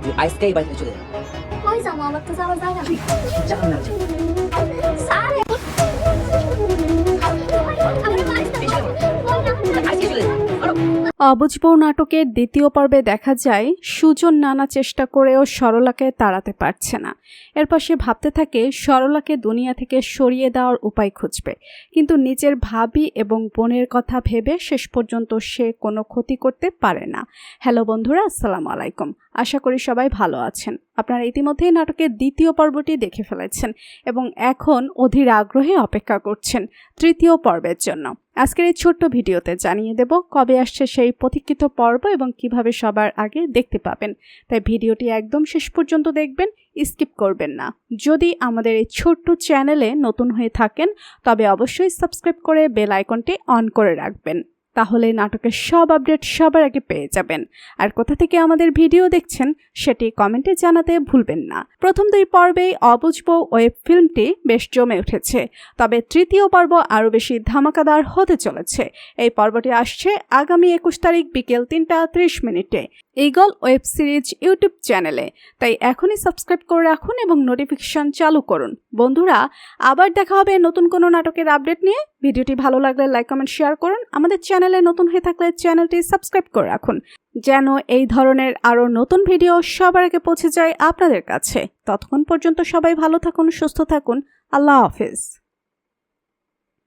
তুই আজকে এই বাড়ি থেকে চলে যা। কই যাবো? আমার তো যাওয়ার জায়গা নেই। যাবো না, যাবো। স্যার, আমার বাড়িতে কই না? আজকে চলে যা। আরো অবুঝ বউ নাটকের দ্বিতীয় পর্বে দেখা যায় সুজন নানা চেষ্টা করেও সরলাকে তাড়াতে পারছে না। এরপর সে ভাবতে থাকে সরলাকে দুনিয়া থেকে সরিয়ে দেওয়ার উপায় খুঁজবে, কিন্তু নিজের ভাবি এবং বোনের কথা ভেবে শেষ পর্যন্ত সে কোনো ক্ষতি করতে পারে না। হ্যালো বন্ধুরা, আসসালামু আলাইকুম। আশা করি সবাই ভালো আছেন। আপনারা ইতিমধ্যেই নাটকের দ্বিতীয় পর্বটি দেখে ফেলেছেন এবং এখন অধীর আগ্রহে অপেক্ষা করছেন তৃতীয় পর্বের জন্য। আজকের এই ছোট্ট ভিডিওতে জানিয়ে দেব কবে আসছে সেই প্রতীক্ষিত পর্ব এবং কিভাবে সবার আগে দেখতে পাবেন। তাই ভিডিওটি একদম শেষ পর্যন্ত দেখবেন, স্কিপ করবেন না। যদি আমাদের এই ছোট্ট চ্যানেলে নতুন হয়ে থাকেন তবে অবশ্যই সাবস্ক্রাইব করে বেল আইকনটি অন করে রাখবেন, তাহলে নাটকের সব আপডেট সবার আগে পেয়ে যাবেন। আর কোথা থেকে আমাদের ভিডিও দেখছেন সেটি কমেন্টে জানাতে ভুলবেন না। প্রথম দুই পর্বেই অবুঝ বউ ওয়েব ফিল্মটি বেশ জমে উঠেছে, তবে তৃতীয় পর্ব আরও বেশি ধামাকাদার হতে চলেছে। এই পর্বটি আসছে আগামী 21 তারিখ বিকেল 3:30 ঈগল ওয়েব সিরিজ ইউটিউব চ্যানেলে। তাই এখনই সাবস্ক্রাইব করে রাখুন এবং নোটিফিকেশন চালু করুন। বন্ধুরা, আবার দেখা হবে নতুন কোনো নাটকের আপডেট নিয়ে। ভিডিওটি ভালো লাগলে লাইক কমেন্ট শেয়ার করুন। আমাদের চ্যানেলে নতুন হয়ে থাকলে চ্যানেলটি সাবস্ক্রাইব করে রাখুন, যেন এই ধরনের আরও নতুন ভিডিও সবার আগে পৌঁছে যায় আপনাদের কাছে। ততক্ষণ পর্যন্ত সবাই ভালো থাকুন, সুস্থ থাকুন। আল্লাহ হাফেজ।